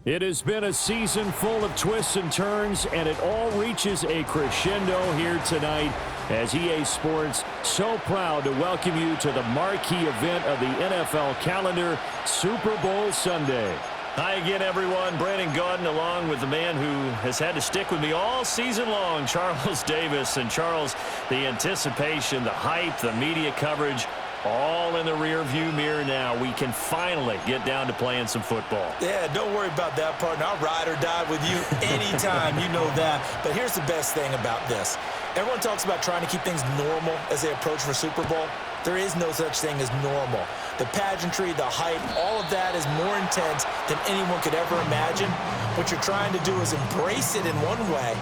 It has been a season full of twists and turns, and it all reaches a crescendo here tonight as EA Sports so proud to welcome you to the marquee event of the NFL calendar, Super Bowl Sunday. Hi again, everyone. Brandon Gaudin along with the man who has had to stick with me all season long, Charles Davis. And Charles, the anticipation, the hype, the media coverage, all in the rear-view mirror now. We can finally get down to playing some football. Yeah, don't worry about that, partner. I'll ride or die with you anytime. You know that. But here's the best thing about this. Everyone talks about trying to keep things normal as they approach for Super Bowl. There is no such thing as normal. The pageantry, the hype, all of that is more intense than anyone could ever imagine. What you're trying to do is embrace it in one way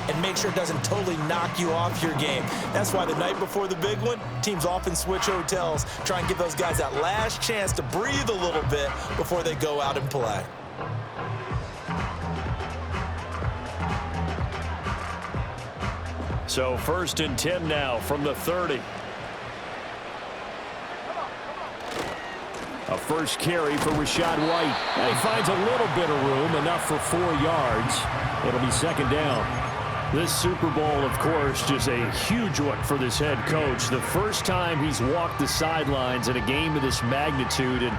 and make sure it doesn't totally knock you off your game. That's why the night before the big one, teams often switch hotels, try and give those guys that last chance to breathe a little bit before they go out and play. So 1st and 10 now from the 30. A first carry for Rachaad White. And he finds a little bit of room, enough for 4 yards. It'll be 2nd down. This Super Bowl, of course, just a huge one for this head coach. The first time he's walked the sidelines in a game of this magnitude. And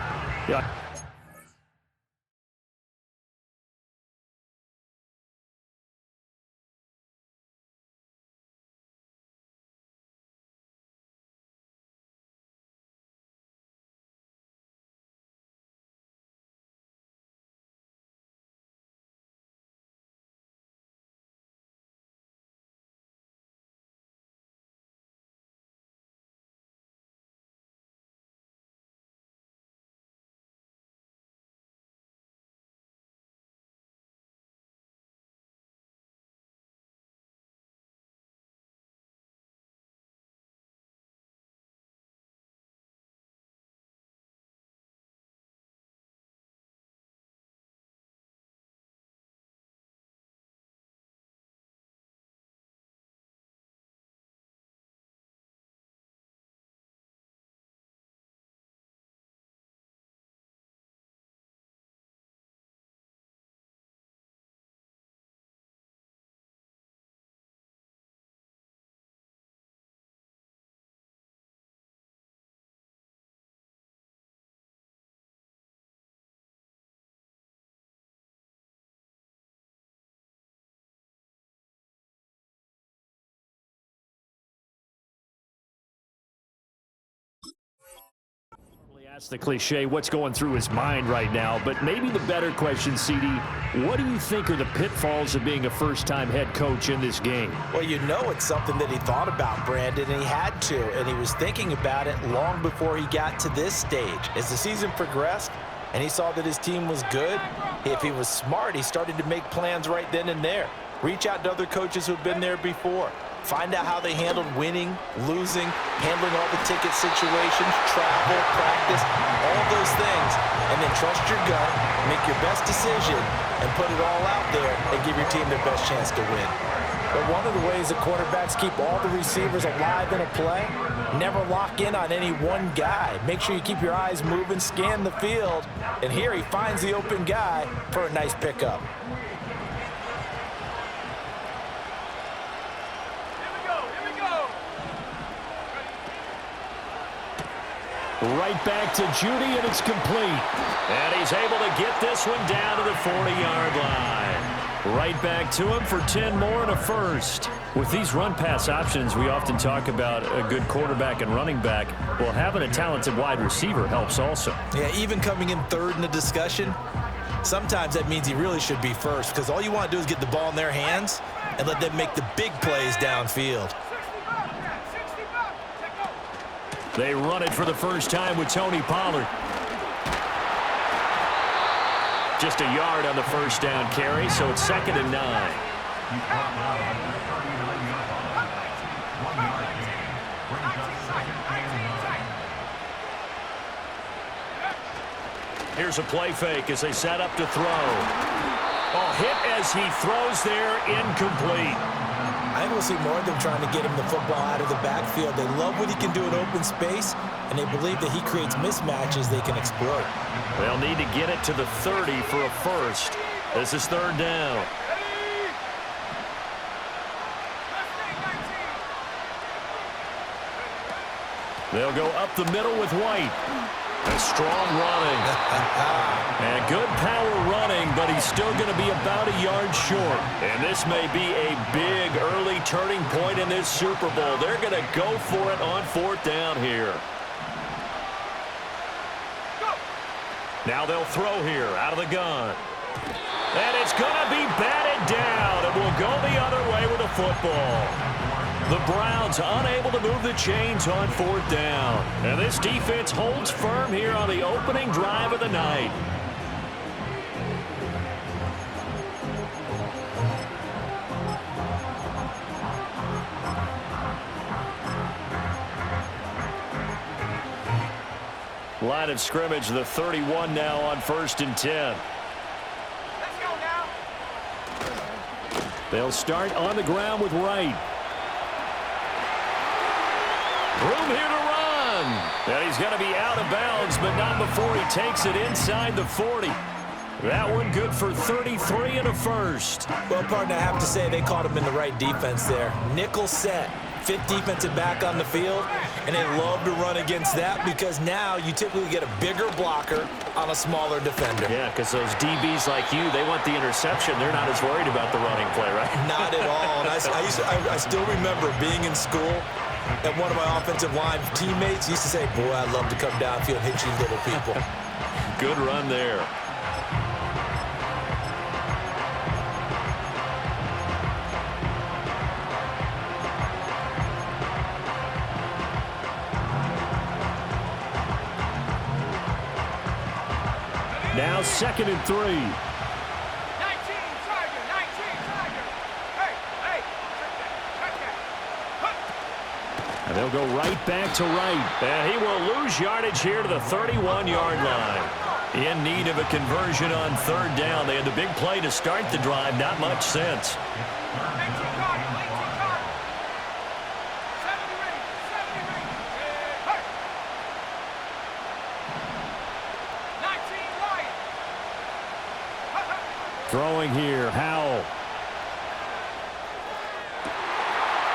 that's the cliche, what's going through his mind right now. But maybe the better question, CD, what do you think are the pitfalls of being a first-time head coach in this game? Well, you know it's something that he thought about, Brandon, and he had to. And he was thinking about it long before he got to this stage. As the season progressed and he saw that his team was good, if he was smart, he started to make plans right then and there. Reach out to other coaches who've been there before. Find out how they handled winning, losing, handling all the ticket situations, travel, practice, all those things. And then trust your gut, make your best decision, and put it all out there and give your team their best chance to win. But one of the ways that quarterbacks keep all the receivers alive in a play, never lock in on any one guy. Make sure you keep your eyes moving, scan the field. And here he finds the open guy for a nice pickup. Right back to Judy, and it's complete. And he's able to get this one down to the 40-yard line. Right back to him for 10 more and a first. With these run-pass options, we often talk about a good quarterback and running back. Well, having a talented wide receiver helps also. Yeah, even coming in third in the discussion, sometimes that means he really should be first, because all you want to do is get the ball in their hands and let them make the big plays downfield. They run it for the first time with Tony Pollard. Just a yard on the first down carry, so it's 2nd and 9. Here's a play fake as they set up to throw. Oh, hit as he throws there, incomplete. I think we'll see more of them trying to get him the football out of the backfield. They love what he can do in open space, and they believe that he creates mismatches they can exploit. They'll need to get it to the 30 for a first. This is third down. They'll go up the middle with White. A strong running. And good power running, but he's still going to be about a yard short. And this may be a big early turning point in this Super Bowl. They're going to go for it on fourth down here. Now they'll throw here out of the gun. And it's going to be batted down. And will go the other way with the football. The Browns unable to move the chains on fourth down. And this defense holds firm here on the opening drive of the night. Line of scrimmage, the 31 now on 1st and 10. Let's go now. They'll start on the ground with Wright. Room here to run. And he's going to be out of bounds, but not before he takes it inside the 40. That one good for 33 and a first. Well, partner, I have to say they caught him in the right defense there. Nickel set, fifth defensive back on the field, and they love to run against that because now you typically get a bigger blocker on a smaller defender. Yeah, because those DBs like you, they want the interception. They're not as worried about the running play, right? Not at all. And I still remember being in school, and one of my offensive line teammates used to say, boy, I'd love to come downfield and hit you little people. Good run there. Now 2nd and 3. 19, Tiger, 19, Tiger. Hey, check that. And they'll go right back to Wright. And he will lose yardage here to the 31-yard line. In need of a conversion on 3rd down. They had the big play to start the drive. Not much sense. 19, Tiger, 19, Tiger. 70 rings, 70 rings. Hey. 19, Lion. Throwing here, Howell.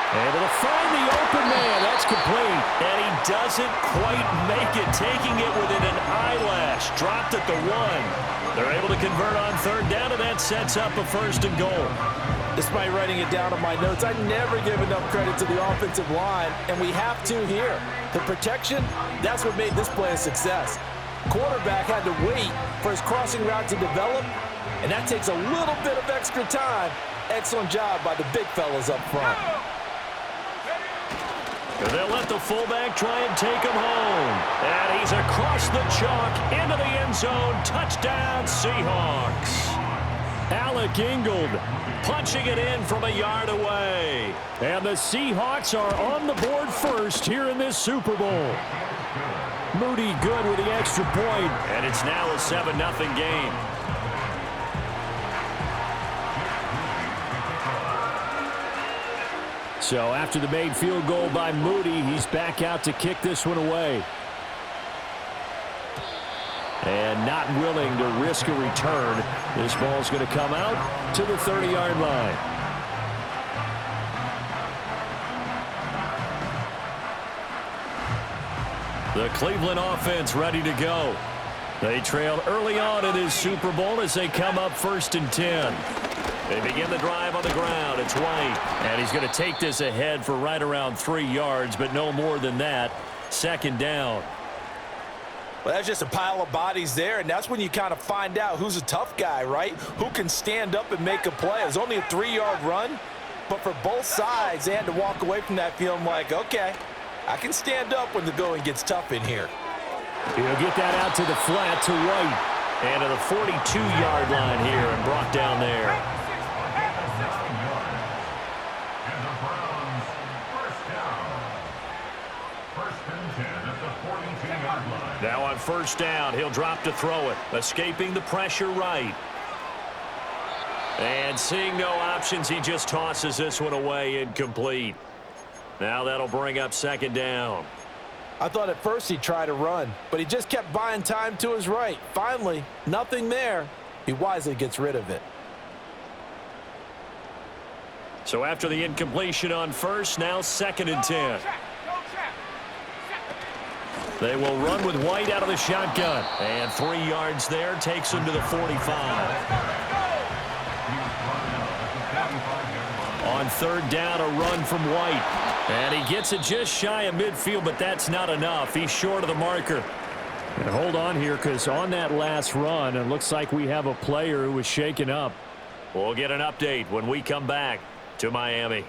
Able to find the open man. That's complete. And he doesn't quite make it, taking it within an eyelash. Dropped at the 1. They're able to convert on 3rd down, and that sets up a 1st and goal. Despite writing it down on my notes, I never give enough credit to the offensive line, and we have to here. The protection, that's what made this play a success. Quarterback had to wait for his crossing route to develop, and that takes a little bit of extra time. Excellent job by the big fellas up front. They'll let the fullback try and take him home. And he's across the chalk into the end zone. Touchdown, Seahawks. Alec Ingold Punching it in from a yard away. And the Seahawks are on the board first here in this Super Bowl. Moody good with the extra point. And it's now a 7-0 game. So after the made field goal by Moody, he's back out to kick this one away. And not willing to risk a return. This ball's going to come out to the 30-yard line. The Cleveland offense ready to go. They trailed early on in this Super Bowl as they come up 1st and 10. They begin the drive on the ground. It's White. And he's going to take this ahead for right around 3 yards, but no more than that. 2nd down. Well, that's just a pile of bodies there, and that's when you kind of find out who's a tough guy, right? Who can stand up and make a play. It was only a 3-yard run, but for both sides, they had to walk away from that feeling like, okay, I can stand up when the going gets tough in here. He'll get that out to the flat to White. And to the 42-yard line here and brought down there. Now on 1st down, he'll drop to throw it. Escaping the pressure right. And seeing no options, he just tosses this one away incomplete. Now that'll bring up 2nd down. I thought at first he'd try to run, but he just kept buying time to his right. Finally, nothing there. he wisely gets rid of it. So after the incompletion on first, now 2nd and 10. They will run with White out of the shotgun. And 3 yards there takes him to the 45. On 3rd down, a run from White. And he gets it just shy of midfield, but that's not enough. He's short of the marker. And hold on here, because on that last run, it looks like we have a player who was shaken up. We'll get an update when we come back to Miami.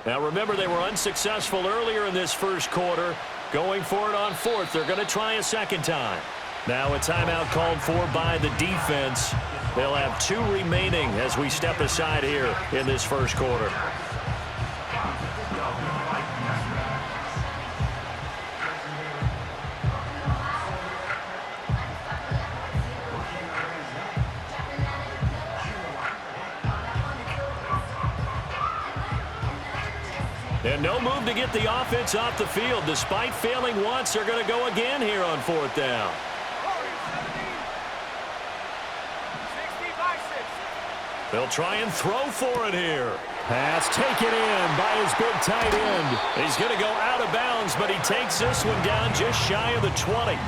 Now remember, they were unsuccessful earlier in this first quarter. Going for it on 4th. They're going to try a 2nd time. Now a timeout called for by the defense. They'll have 2 remaining as we step aside here in this first quarter. And no move to get the offense off the field. Despite failing once, they're going to go again here on 4th down. They'll try and throw for it here. Pass taken in by his big tight end. He's going to go out of bounds, but he takes this one down just shy of the 20.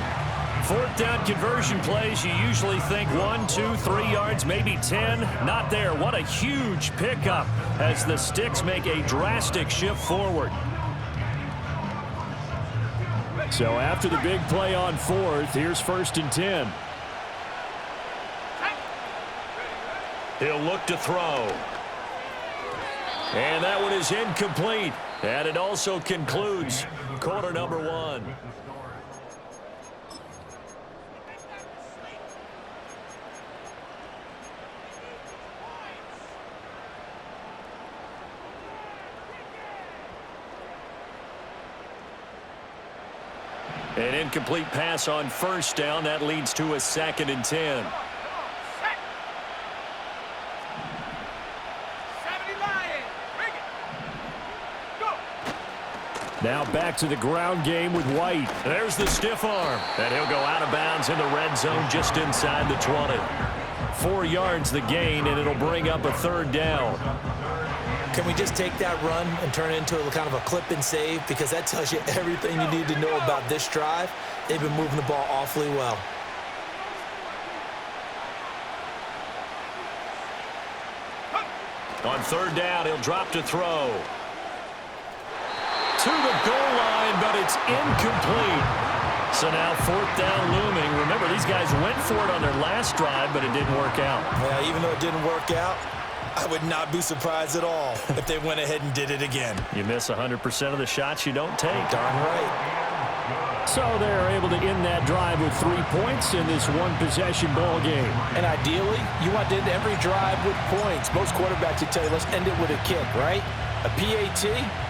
4th down conversion plays, you usually think 1, 2, 3 yards, maybe 10. Not there. What a huge pickup as the Sticks make a drastic shift forward. So after the big play on 4th, here's 1st and 10. He'll look to throw. And that one is incomplete. And it also concludes quarter number 1. An incomplete pass on 1st down. That leads to a 2nd and 10. Now back to the ground game with White. There's the stiff arm. And he'll go out of bounds in the red zone just inside the 20. 4 yards the gain, and it'll bring up a 3rd down. Can we just take that run and turn it into a kind of a clip and save? Because that tells you everything you need to know about this drive. They've been moving the ball awfully well. On 3rd down, he'll drop to throw. To the goal line, but it's incomplete. So now 4th down looming. Remember, these guys went for it on their last drive, but it didn't work out. Yeah, even though it didn't work out, I would not be surprised at all if they went ahead and did it again. You miss 100% of the shots you don't take. Darn right. So they're able to end that drive with 3 points in this one-possession ball game. And ideally, you want to end every drive with points. Most quarterbacks would tell you, let's end it with a kick, right? A PAT,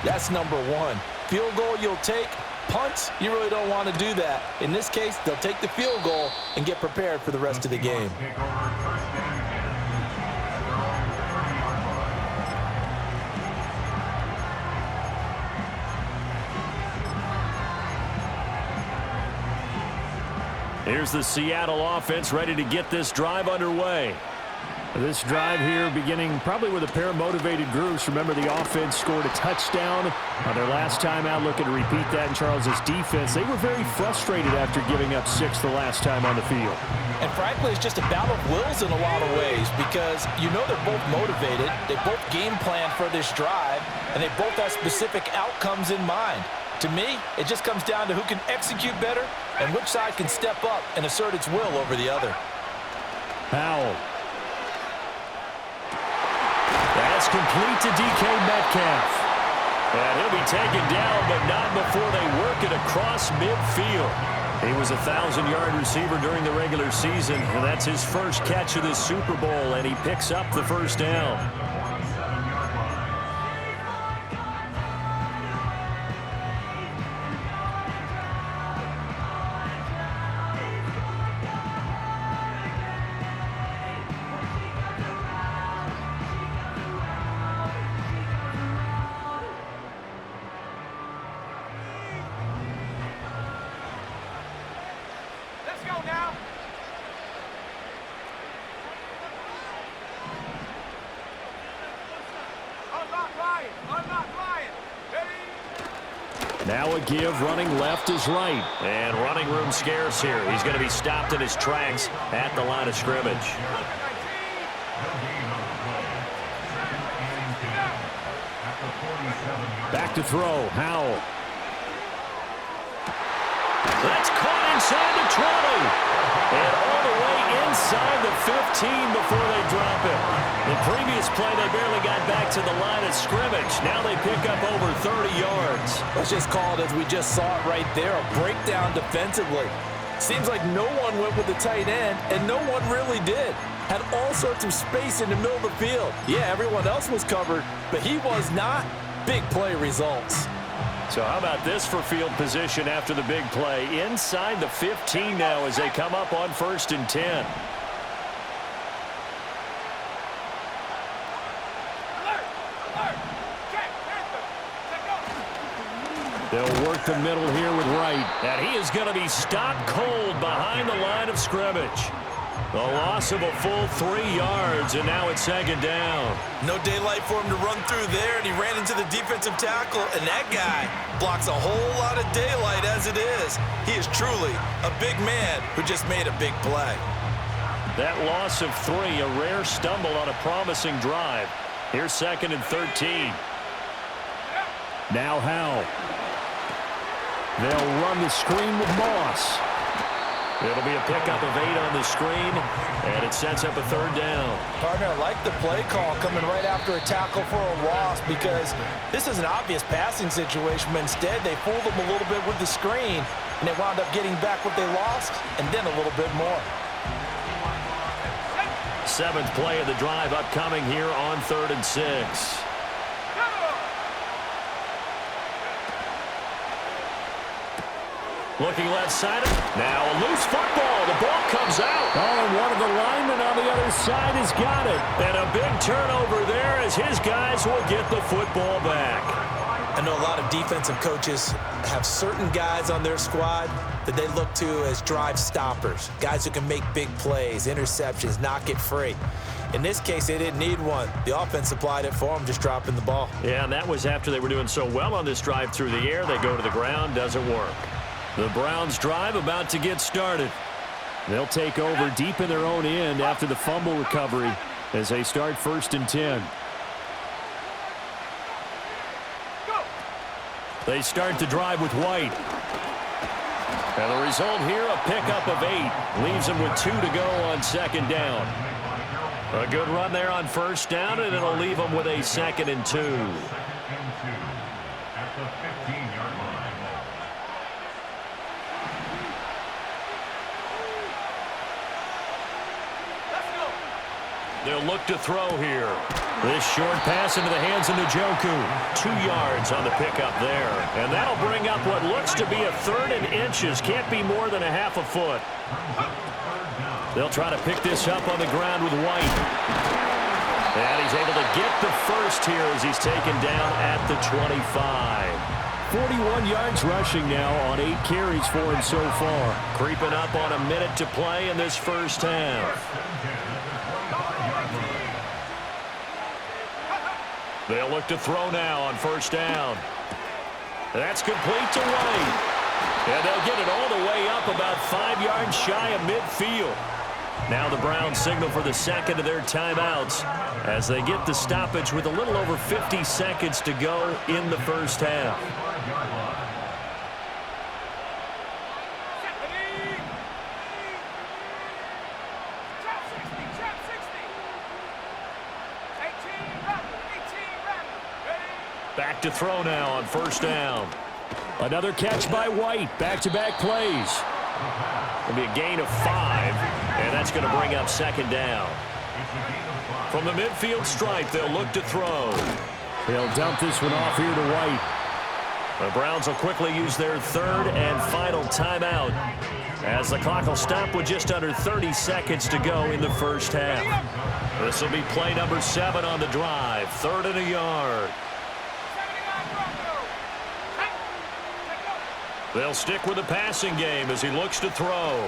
that's number 1. Field goal you'll take. Punts, you really don't want to do that. In this case, they'll take the field goal and get prepared for the rest of the game. Here's the Seattle offense ready to get this drive underway. This drive here beginning probably with a pair of motivated groups. Remember, the offense scored a touchdown on their last time out, looking to repeat that in Charles's defense. They were very frustrated after giving up 6 the last time on the field. And frankly, it's just a battle of wills in a lot of ways because you know they're both motivated. They both game plan for this drive, and they both have specific outcomes in mind. To me, it just comes down to who can execute better and which side can step up and assert its will over the other. Powell. That's complete to DK Metcalf. And he'll be taken down, but not before they work it across midfield. He was a 1,000-yard receiver during the regular season, and that's his first catch of this Super Bowl, and he picks up the 1st down. Now a give, running left is right. And running room scarce here. He's going to be stopped in his tracks at the line of scrimmage. Back to throw, Howell. That's caught inside the 20. And all the way inside the 15 before they drop it. The previous play, they barely got back to the line of scrimmage. Now they pick up over 30 yards. Let's just call it as we just saw it right there, a breakdown defensively. Seems like no one went with the tight end, and no one really did. Had all sorts of space in the middle of the field. Yeah, everyone else was covered, but he was not. Big play results. So how about this for field position after the big play? Inside the 15 now as they come up on 1st and 10. They'll work the middle here with Wright. And he is going to be stopped cold behind the line of scrimmage. A loss of a full 3 yards, and now it's 2nd down. No daylight for him to run through there, and he ran into the defensive tackle, and that guy blocks a whole lot of daylight as it is. He is truly a big man who just made a big play. That loss of 3, a rare stumble on a promising drive. Here's 2nd and 13. Now Howell. They'll run the screen with Moss. It'll be a pickup of 8 on the screen, and it sets up a 3rd down. Partner, I like the play call coming right after a tackle for a loss because this is an obvious passing situation, but instead they fooled them a little bit with the screen, and they wound up getting back what they lost and then a little bit more. 7th play of the drive upcoming here on 3rd and 6. Looking left side. Now a loose football. The ball comes out. Oh, and one of the linemen on the other side has got it. And a big turnover there as his guys will get the football back. I know a lot of defensive coaches have certain guys on their squad that they look to as drive stoppers, guys who can make big plays, interceptions, knock it free. In this case, they didn't need one. The offense supplied it for them, just dropping the ball. Yeah, and that was after they were doing so well on this drive through the air. They go to the ground, doesn't work. The Browns drive about to get started. They'll take over deep in their own end after the fumble recovery as they start 1st and 10. They start the drive with White. And the result here, a pickup of 8. Leaves them with 2 to go on 2nd down. A good run there on 1st down, and it'll leave them with a 2nd and 2. They'll look to throw here. This short pass into the hands of Njoku. 2 yards on the pickup there. And that'll bring up what looks to be a 3rd and inches. Can't be more than a half a foot. They'll try to pick this up on the ground with White. And he's able to get the first here as he's taken down at the 25. 41 yards rushing now on 8 carries for him so far. Creeping up on a minute to play in this first half. They'll look to throw now on 1st down. That's complete to White. And they'll get it all the way up about 5 yards shy of midfield. Now the Browns signal for the 2nd of their timeouts as they get the stoppage with a little over 50 seconds to go in the first half. Back to throw now on 1st down. Another catch by White. Back-to-back plays. It'll be a gain of 5, and that's going to bring up 2nd down. From the midfield stripe, they'll look to throw. They'll dump this one off here to White. The Browns will quickly use their 3rd and final timeout as the clock will stop with just under 30 seconds to go in the first half. This will be play number 7 on the drive. 3rd and a yard. They'll stick with the passing game as he looks to throw.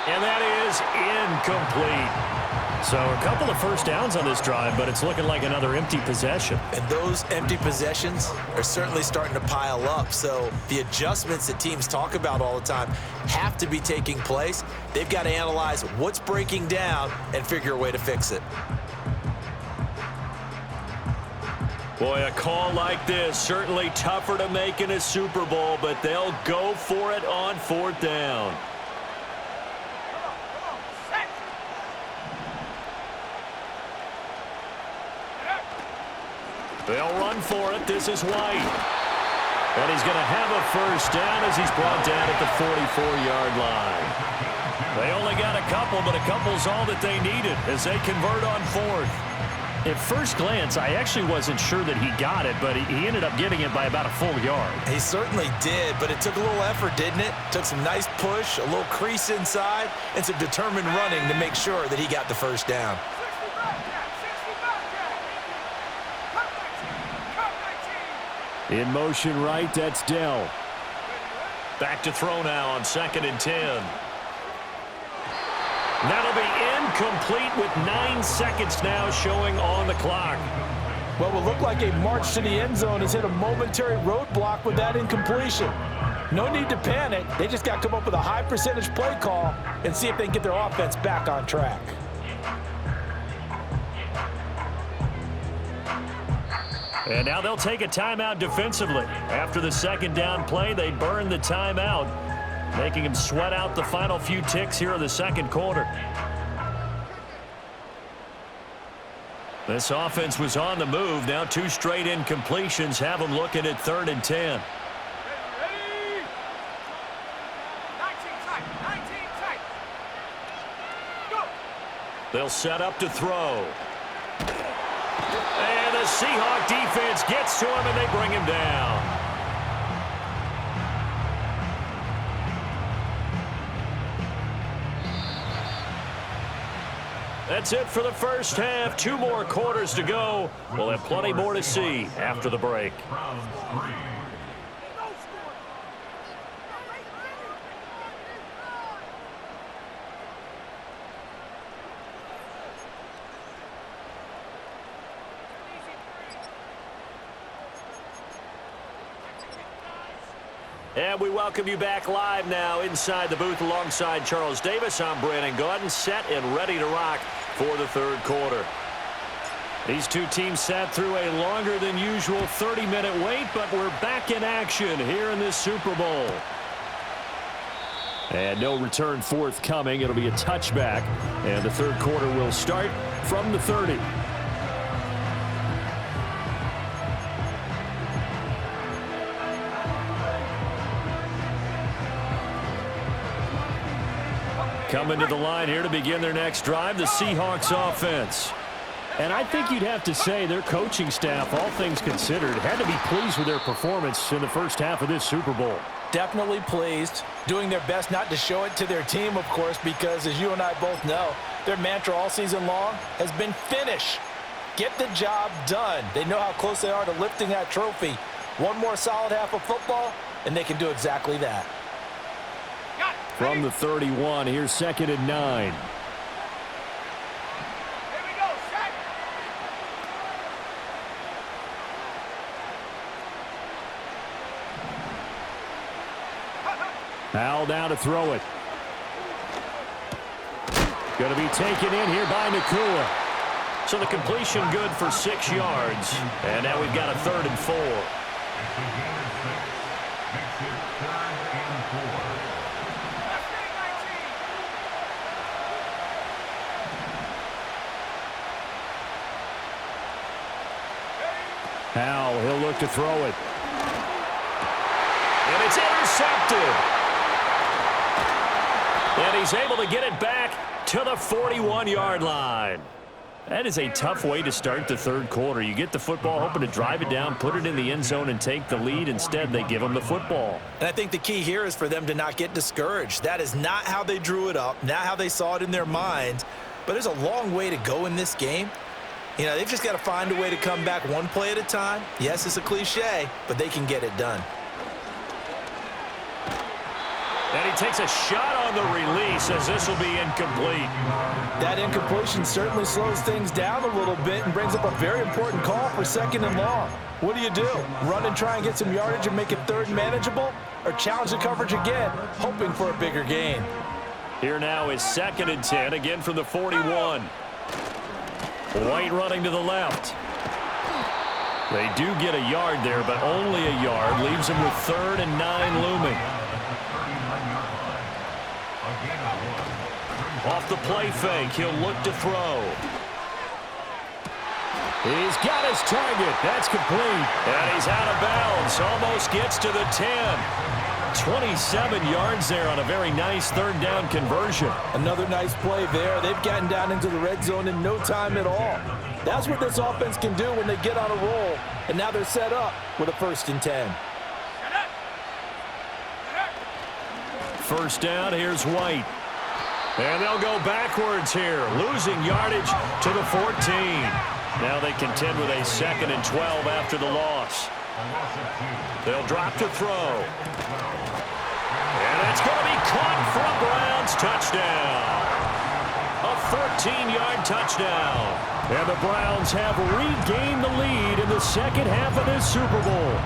And that is incomplete. So a couple of first downs on this drive, but it's looking like another empty possession. And those empty possessions are certainly starting to pile up. So the adjustments that teams talk about all the time have to be taking place. They've got to analyze what's breaking down and figure a way to fix it. Boy, a call like this, certainly tougher to make in a Super Bowl, but they'll go for it on 4th down. They'll run for it. This is White. And he's going to have a first down as he's brought down at the 44-yard line. They only got a couple, but a couple's all that they needed as they convert on 4th. At first glance, I actually wasn't sure that he got it, but he ended up getting it by about a full yard. He certainly did, but it took a little effort, didn't it? Took some nice push, a little crease inside, and some determined running to make sure that he got the first down. In motion right, that's Dell. Back to throw now on 2nd and 10. That'll be incomplete with 9 seconds now showing on the clock. What will look like a march to the end zone has hit a momentary roadblock with that incompletion. No need to panic. They just got to come up with a high percentage play call and see if they can get their offense back on track. And now they'll take a timeout defensively. After the 2nd down play, they burn the timeout, making him sweat out the final few ticks here in the 2nd quarter. This offense was on the move. Now 2 straight incompletions have them looking at 3rd and 10. Ready? 19 tight, 19 tight. Go. They'll set up to throw. And the Seahawk defense gets to him, and they bring him down. That's it for the first half. 2 more quarters to go. We'll have plenty more to see after the break. And we welcome you back live now inside the booth alongside Charles Davis. I'm Brandon Gaudin, set and ready to rock for the 3rd quarter. These two teams sat through a longer than usual 30-minute wait, but we're back in action here in this Super Bowl. And no return forthcoming. It'll be a touchback, and the 3rd quarter will start from the 30. Coming to the line here to begin their next drive, the Seahawks offense. And I think you'd have to say their coaching staff, all things considered, had to be pleased with their performance in the first half of this Super Bowl. Definitely pleased, doing their best not to show it to their team, of course, because as you and I both know, their mantra all season long has been finish. Get the job done. They know how close they are to lifting that trophy. One more solid half of football, and they can do exactly that. From the 31, here's 2nd and 9. Here we go, set. Powell down to throw it. Going to be taken in here by Nakua. So the completion good for 6 yards. And now we've got a 3rd and 4. Powell, he'll look to throw it. And it's intercepted. And he's able to get it back to the 41-yard line. That is a tough way to start the 3rd quarter. You get the football, hoping to drive it down, put it in the end zone, and take the lead. Instead, they give them the football. And I think the key here is for them to not get discouraged. That is not how they drew it up, not how they saw it in their minds. But there's a long way to go in this game. You know, they've just got to find a way to come back one play at a time. Yes, it's a cliche, but they can get it done. And he takes a shot on the release as this will be incomplete. That incompletion certainly slows things down a little bit and brings up a very important call for 2nd and long. What do? Run and try and get some yardage and make it 3rd and manageable? Or challenge the coverage again, hoping for a bigger gain? Here now is 2nd and 10, again from the 41. White running to the left. They do get a yard there, but only a yard. Leaves them with 3rd and 9 looming. Off the play fake, he'll look to throw. He's got his target. That's complete. And he's out of bounds. Almost gets to the 10. 27 yards there on a very nice 3rd down conversion. Another nice play there. They've gotten down into the red zone in no time at all. That's what this offense can do when they get on a roll. And now they're set up with a 1st and 10. 1st down, here's White. And they'll go backwards here, losing yardage to the 14. Now they contend with a 2nd and 12 after the loss. They'll drop to throw. And it's going to be caught for a Browns touchdown. A 14-yard touchdown. And the Browns have regained the lead in the 2nd half of this Super Bowl.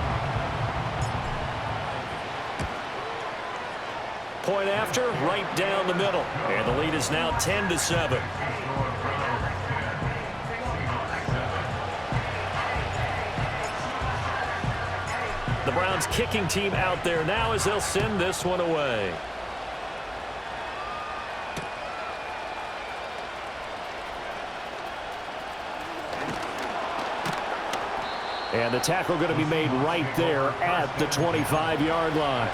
Point after, right down the middle. And the lead is now 10-7. The Browns kicking team out there now as they'll send this one away. And the tackle going to be made right there at the 25-yard line.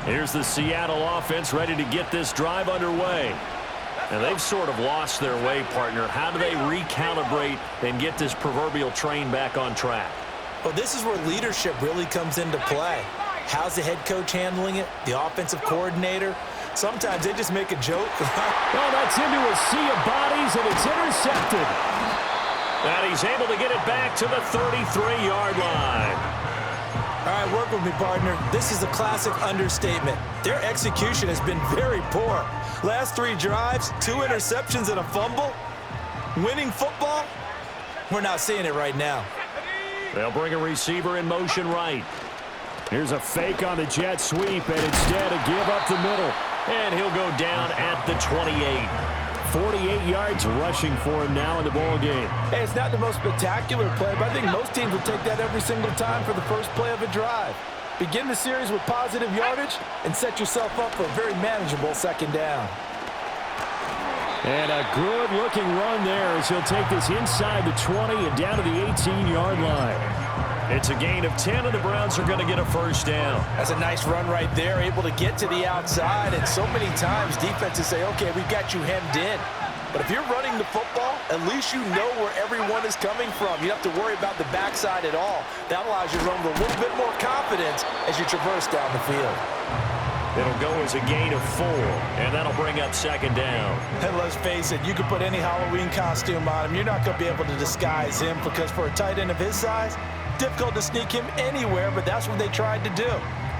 Here's the Seattle offense ready to get this drive underway. And they've sort of lost their way, partner. How do they recalibrate and get this proverbial train back on track? Well, this is where leadership really comes into play. How's the head coach handling it? The offensive coordinator? Sometimes they just make a joke. Well, that's into a sea of bodies, and it's intercepted. And he's able to get it back to the 33-yard line. All right, work with me, partner. This is a classic understatement. Their execution has been very poor. Last 3 drives, 2 interceptions and a fumble. Winning football? We're not seeing it right now. They'll bring a receiver in motion right. Here's a fake on the jet sweep, and instead a give up the middle. And he'll go down at the 28. 48 yards rushing for him now in the ball game. Hey, it's not the most spectacular play, but I think most teams will take that every single time for the first play of a drive. Begin the series with positive yardage and set yourself up for a very manageable 2nd down. And a good-looking run there as he'll take this inside the 20 and down to the 18-yard line. It's a gain of 10, and the Browns are going to get a 1st down. That's a nice run right there, able to get to the outside. And so many times defenses say, okay, we've got you hemmed in. But if you're running the football, at least you know where everyone is coming from. You don't have to worry about the backside at all. That allows you to run with a little bit more confidence as you traverse down the field. It'll go as a gain of 4, and that'll bring up 2nd down. And let's face it, you can put any Halloween costume on him. You're not going to be able to disguise him because for a tight end of his size, difficult to sneak him anywhere, but that's what they tried to do.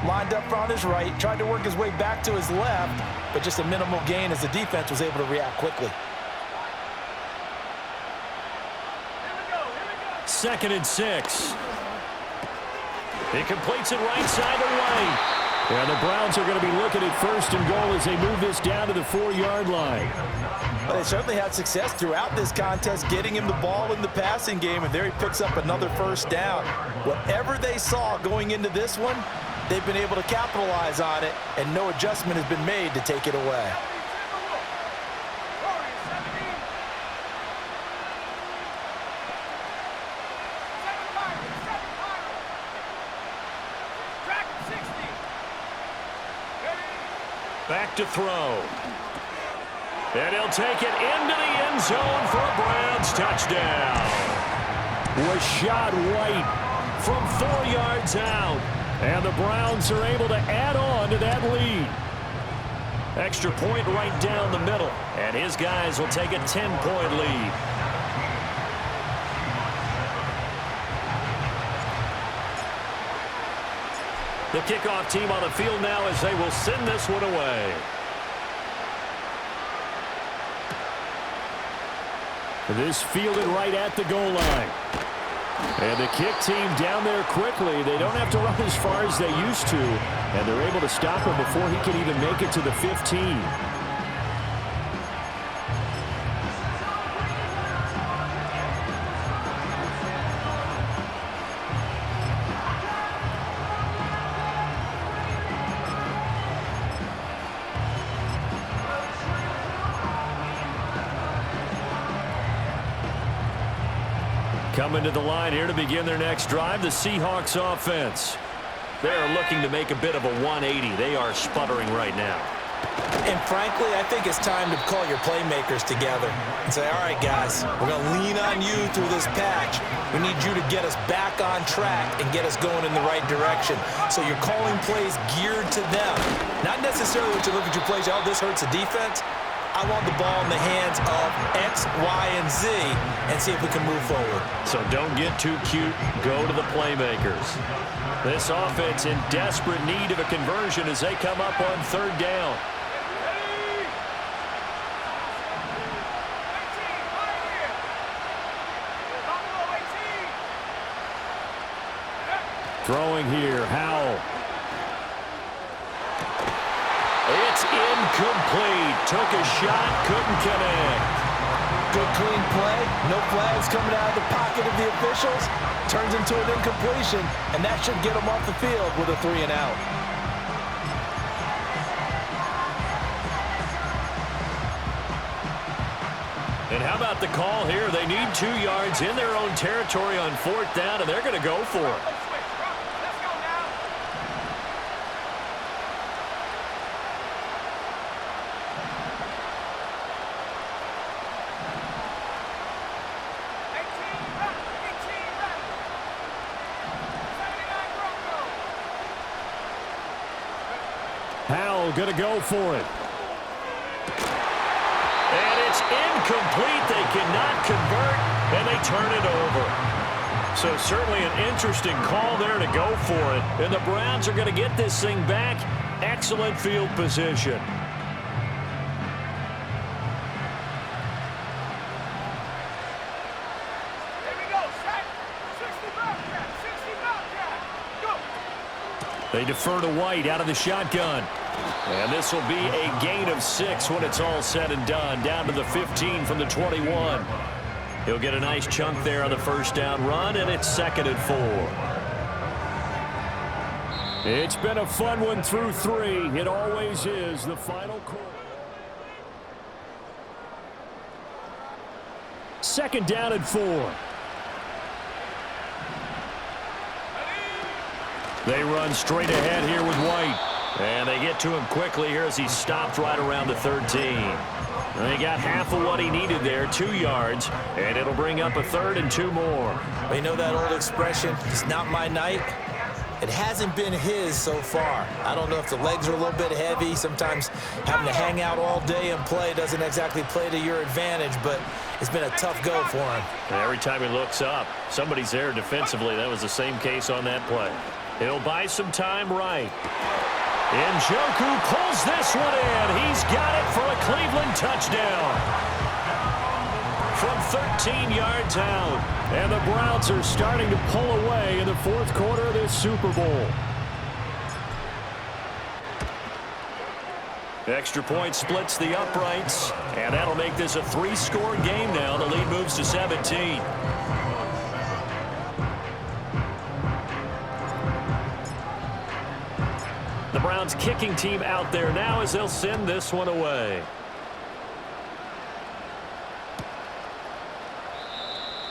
Lined up on his right, tried to work his way back to his left, but just a minimal gain as the defense was able to react quickly. 2nd and 6. He completes it right side away. And the Browns are going to be looking at 1st and goal as they move this down to the 4-yard line. But they certainly had success throughout this contest, getting him the ball in the passing game, and there he picks up another 1st down. Whatever they saw going into this one, they've been able to capitalize on it, and no adjustment has been made to take it away. Back to throw. And he'll take it into the end zone for a Browns touchdown. Rashad White from 4 yards out. And the Browns are able to add on to that lead. Extra point right down the middle. And his guys will take a 10-point lead. The kickoff team on the field now as they will send this one away. This fielded right at the goal line. And the kick team down there quickly. They don't have to run as far as they used to. And they're able to stop him before he can even make it to the 15. Coming to the line here to begin their next drive, the Seahawks offense. They're looking to make a bit of a 180. They are sputtering right now. And frankly, I think it's time to call your playmakers together and say, all right, guys, we're going to lean on you through this patch. We need you to get us back on track and get us going in the right direction. So you're calling plays geared to them. Not necessarily when you look at your plays, oh, this hurts the defense. I want the ball in the hands of X, Y, and Z and see if we can move forward. So don't get too cute. Go to the playmakers. This offense in desperate need of a conversion as they come up on third down. Throwing here, Howell. It's incomplete. Took a shot, couldn't connect. Good clean play. No flags coming out of the pocket of the officials. Turns into an incompletion, and that should get them off the field with a 3 and out. And how about the call here? They need 2 yards in their own territory on fourth down, and they're going to go for it. Howell going to go for it. And it's incomplete. They cannot convert, and they turn it over. So certainly an interesting call there to go for it. And the Browns are going to get this thing back. Excellent field position. They defer to White out of the shotgun. And this will be a gain of 6 when it's all said and done. Down to the 15 from the 21. He'll get a nice chunk there on the first down run, and it's 2nd and 4. It's been a fun one through 3. It always is. The final quarter. 2nd down and 4. They run straight ahead here with White. And they get to him quickly here as he stopped right around the 13. And they got half of what he needed there, 2 yards. And it'll bring up a 3rd and 2 more. You know that old expression, it's not my night? It hasn't been his so far. I don't know if the legs are a little bit heavy. Sometimes having to hang out all day and play doesn't exactly play to your advantage, but it's been a tough go for him. And every time he looks up, somebody's there defensively. That was the same case on that play. He'll buy some time right. Njoku pulls this one in. He's got it for a Cleveland touchdown. From 13 yards out. And the Browns are starting to pull away in the 4th quarter of this Super Bowl. Extra point splits the uprights. And that'll make this a 3-score game now. The lead moves to 17. The Browns kicking team out there now as they'll send this one away.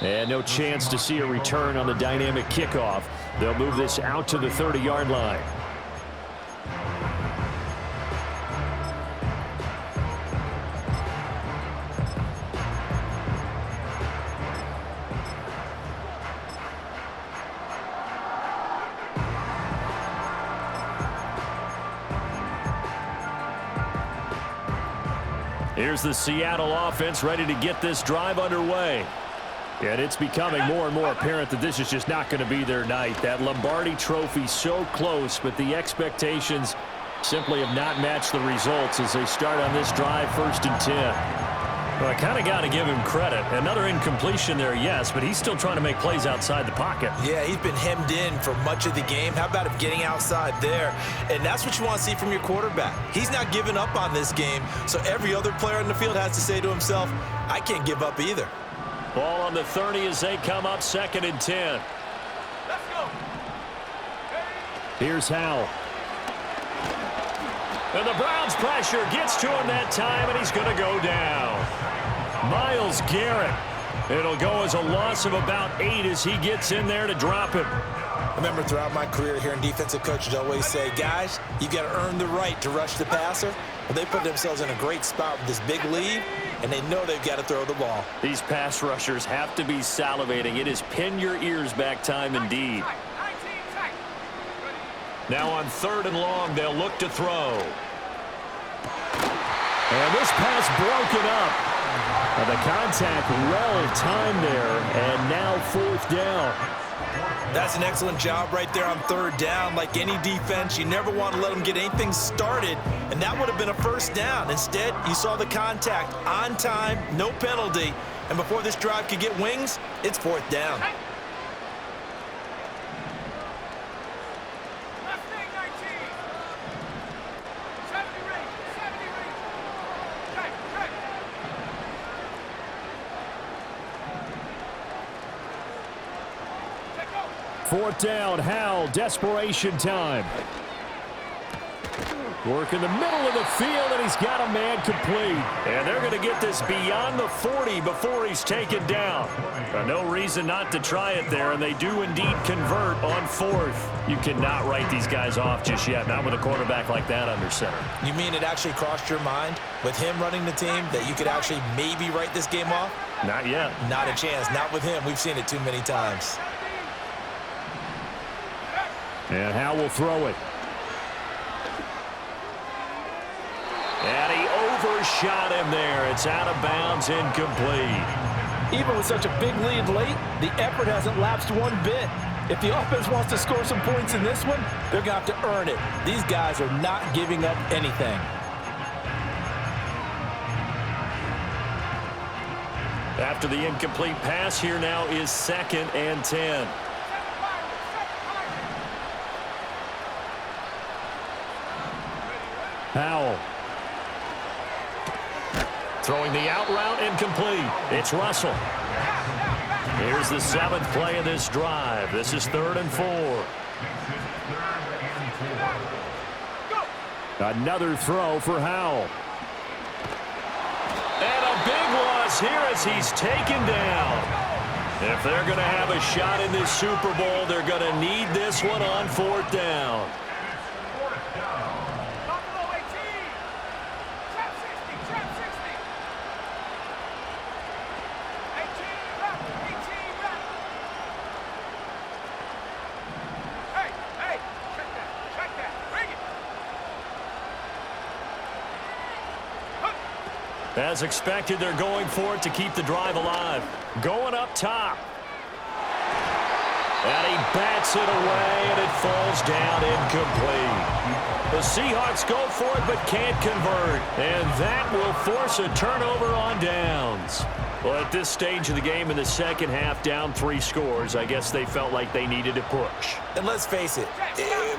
And no chance to see a return on the dynamic kickoff. They'll move this out to the 30-yard line. Here's the Seattle offense ready to get this drive underway. And it's becoming more and more apparent that this is just not going to be their night. That Lombardi trophy so close, but the expectations simply have not matched the results as they start on this drive, 1st and 10. Well, I kind of got to give him credit. Another incompletion there, yes, but he's still trying to make plays outside the pocket. Yeah, he's been hemmed in for much of the game. How about him getting outside there? And that's what you want to see from your quarterback. He's not giving up on this game, so every other player in the field has to say to himself, I can't give up either. Ball on the 30 as they come up, 2nd and 10. Let's go. Here's Howell. And the Browns pressure gets to him that time, and he's going to go down. Myles Garrett. It'll go as a loss of about 8 as he gets in there to drop him. I remember throughout my career hearing defensive coaches always say, guys, you got to earn the right to rush the passer. Well, they put themselves in a great spot with this big lead, and they know they've got to throw the ball. These pass rushers have to be salivating. It is pin your ears back time indeed. 19 tight. Now on 3rd and long, they'll look to throw. And this pass broken up. And the contact well timed there, and now 4th down. That's an excellent job right there on 3rd down. Like any defense, you never want to let them get anything started, and that would have been a 1st down. Instead, you saw the contact on time, no penalty, and before this drive could get wings, it's 4th down. Left thing 19. 70 range. 70 range. Check. Check go. 4th down, Howell, desperation time. Work in the middle of the field, and he's got a man complete. And they're going to get this beyond the 40 before he's taken down. No reason not to try it there, and they do indeed convert on 4th. You cannot write these guys off just yet, not with a quarterback like that under center. You mean it actually crossed your mind with him running the team that you could actually maybe write this game off? Not yet. Not a chance. Not with him. We've seen it too many times. And Howell will throw it. And he overshot him there. It's out of bounds, incomplete. Even with such a big lead late, the effort hasn't lapsed one bit. If the offense wants to score some points in this one, they're going to have to earn it. These guys are not giving up anything. After the incomplete pass, here now is 2nd and 10. Howell. Throwing the out route, incomplete. It's Russell. Here's the 7th play of this drive. This is 3rd and 4. Another throw for Howell. And a big loss here as he's taken down. If they're going to have a shot in this Super Bowl, they're going to need this one on 4th down. As expected, they're going for it to keep the drive alive. Going up top. And he bats it away, and it falls down incomplete. The Seahawks go for it, but can't convert. And that will force a turnover on downs. Well, at this stage of the game in the second half, down 3 scores, I guess they felt like they needed to push. And let's face it,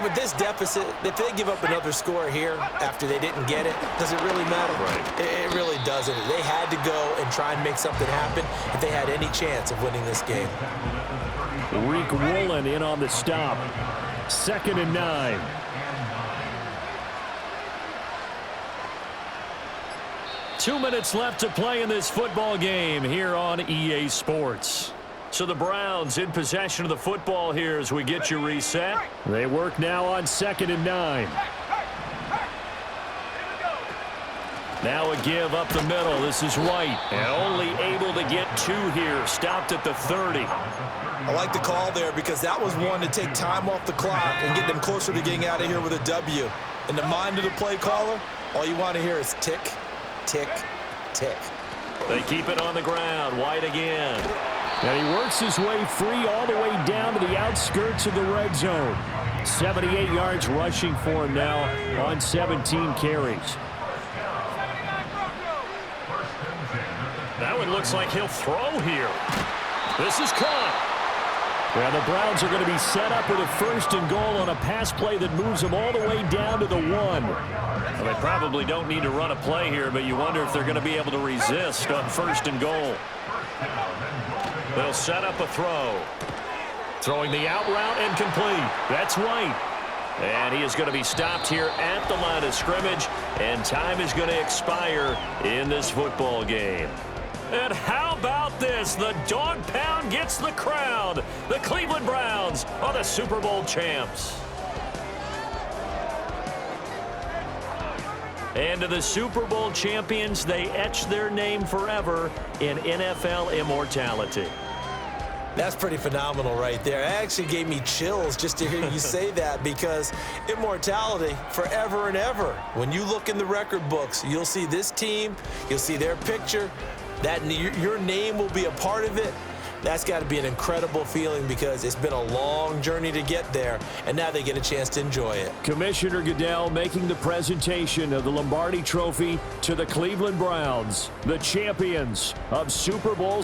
with this deficit, if they give up another score here after they didn't get it, does it really matter? Right. It really doesn't. They had to go and try and make something happen if they had any chance of winning this game. Reek Woolen in on the stop. 2nd and 9. Two minutes left to play in this football game here on EA Sports. So the Browns in possession of the football here as we get you reset. They work now on 2nd and 9. Now a give up the middle. This is White. And only able to get 2 here. Stopped at the 30. I like the call there because that was one to take time off the clock and get them closer to getting out of here with a W. In the mind of the play caller, all you want to hear is tick, tick, tick. They keep it on the ground. White again. And he works his way free all the way down to the outskirts of the red zone. 78 yards rushing for him now on 17 carries. 79 Broncos. That one looks like he'll throw here. This is caught. Well, the Browns are going to be set up with a 1st and goal on a pass play that moves them all the way down to the 1. Well, they probably don't need to run a play here, but you wonder if they're going to be able to resist on 1st and goal. They'll set up a throw. Throwing the out route and complete. That's White. And he is going to be stopped here at the line of scrimmage, and time is going to expire in this football game. And how about this? The dog pound gets the crowd. The Cleveland Browns are the Super Bowl champs. And to the Super Bowl champions, they etch their name forever in NFL immortality. That's pretty phenomenal right there. It actually gave me chills just to hear you say that, because immortality forever and ever. When you look in the record books, you'll see this team, you'll see their picture, that your name will be a part of it. That's got to be an incredible feeling, because it's been a long journey to get there, and now they get a chance to enjoy it. Commissioner Goodell making the presentation of the Lombardi Trophy to the Cleveland Browns, the champions of Super Bowl